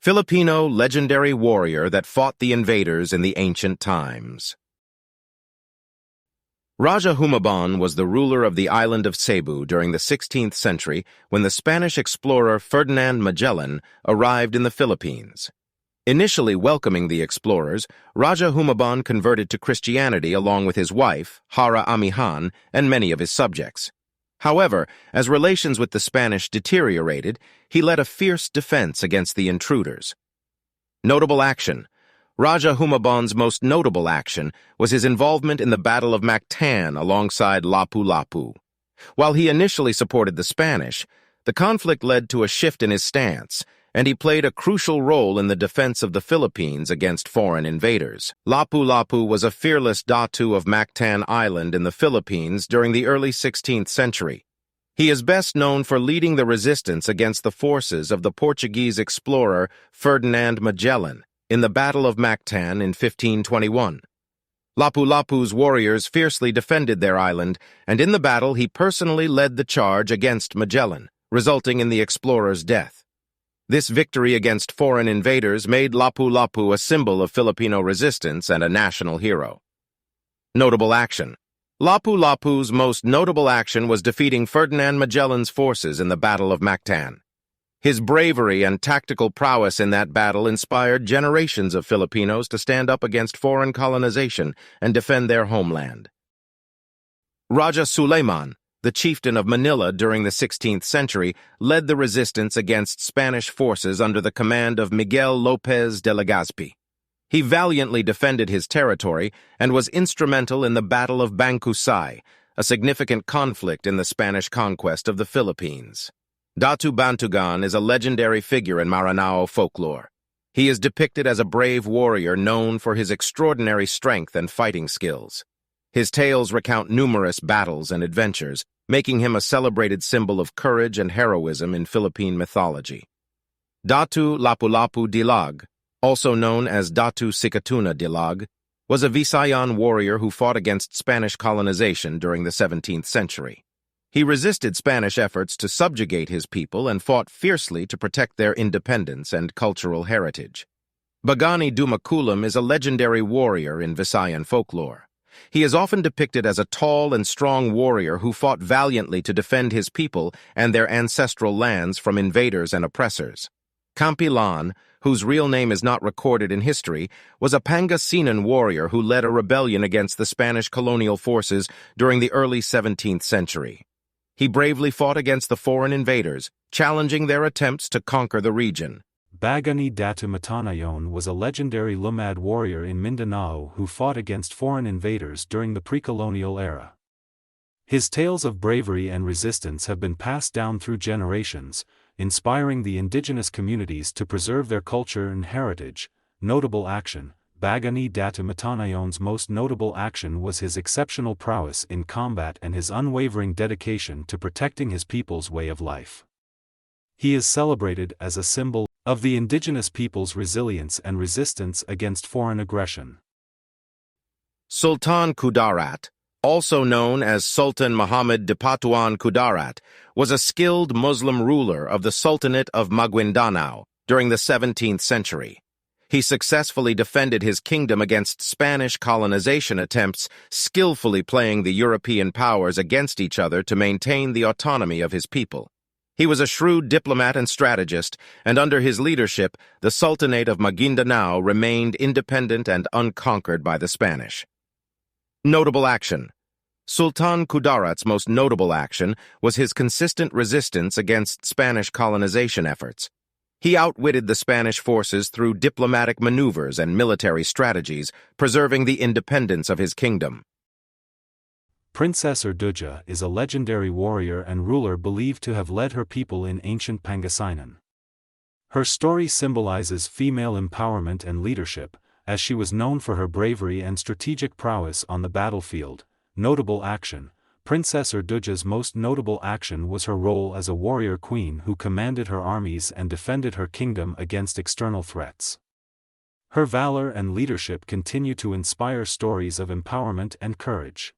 Filipino legendary warrior that fought the invaders in the ancient times. Rajah Humabon was the ruler of the island of Cebu during the 16th century when the Spanish explorer Ferdinand Magellan arrived in the Philippines. Initially welcoming the explorers, Rajah Humabon converted to Christianity along with his wife, Hara Amihan, and many of his subjects. However, as relations with the Spanish deteriorated, he led a fierce defense against the intruders. Notable action. Rajah Humabon's most notable action was his involvement in the Battle of Mactan alongside Lapu-Lapu. While he initially supported the Spanish, the conflict led to a shift in his stance, and he played a crucial role in the defense of the Philippines against foreign invaders. Lapu-Lapu was a fearless Datu of Mactan Island in the Philippines during the early 16th century. He is best known for leading the resistance against the forces of the Portuguese explorer Ferdinand Magellan in the Battle of Mactan in 1521. Lapu-Lapu's warriors fiercely defended their island, and in the battle he personally led the charge against Magellan, resulting in the explorer's death. This victory against foreign invaders made Lapu-Lapu a symbol of Filipino resistance and a national hero. Notable action. Lapu-Lapu's most notable action was defeating Ferdinand Magellan's forces in the Battle of Mactan. His bravery and tactical prowess in that battle inspired generations of Filipinos to stand up against foreign colonization and defend their homeland. Rajah Sulayman, the chieftain of Manila during the 16th century, led the resistance against Spanish forces under the command of Miguel Lopez de Legazpi. He valiantly defended his territory and was instrumental in the Battle of Bantugan, a significant conflict in the Spanish conquest of the Philippines. Datu Bantugan is a legendary figure in Maranao folklore. He is depicted as a brave warrior known for his extraordinary strength and fighting skills. His tales recount numerous battles and adventures, making him a celebrated symbol of courage and heroism in Philippine mythology. Datu Lapu-Lapu Dilag, also known as Datu Sikatuna Dilag, was a Visayan warrior who fought against Spanish colonization during the 17th century. He resisted Spanish efforts to subjugate his people and fought fiercely to protect their independence and cultural heritage. Bagani Dumakulem is a legendary warrior in Visayan folklore. He is often depicted as a tall and strong warrior who fought valiantly to defend his people and their ancestral lands from invaders and oppressors. Kampilan, whose real name is not recorded in history, was a Pangasinan warrior who led a rebellion against the Spanish colonial forces during the early 17th century. He bravely fought against the foreign invaders, challenging their attempts to conquer the region. Bagani Datu Matan-ayon was a legendary Lumad warrior in Mindanao who fought against foreign invaders during the pre-colonial era. His tales of bravery and resistance have been passed down through generations, inspiring the indigenous communities to preserve their culture and heritage. Notable action. Bagani Datu Matan-ayon's most notable action was his exceptional prowess in combat and his unwavering dedication to protecting his people's way of life. He is celebrated as a symbol of the indigenous people's resilience and resistance against foreign aggression. Sultan Kudarat, also known as Sultan Muhammad Dipatuan Kudarat, was a skilled Muslim ruler of the Sultanate of Maguindanao during the 17th century. He successfully defended his kingdom against Spanish colonization attempts, skillfully playing the European powers against each other to maintain the autonomy of his people. He was a shrewd diplomat and strategist, and under his leadership, the Sultanate of Maguindanao remained independent and unconquered by the Spanish. Notable action. Sultan Kudarat's most notable action was his consistent resistance against Spanish colonization efforts. He outwitted the Spanish forces through diplomatic maneuvers and military strategies, preserving the independence of his kingdom. Princess Urduja is a legendary warrior and ruler believed to have led her people in ancient Pangasinan. Her story symbolizes female empowerment and leadership, as she was known for her bravery and strategic prowess on the battlefield. Notable action. Princess Urduja's most notable action was her role as a warrior queen who commanded her armies and defended her kingdom against external threats. Her valor and leadership continue to inspire stories of empowerment and courage.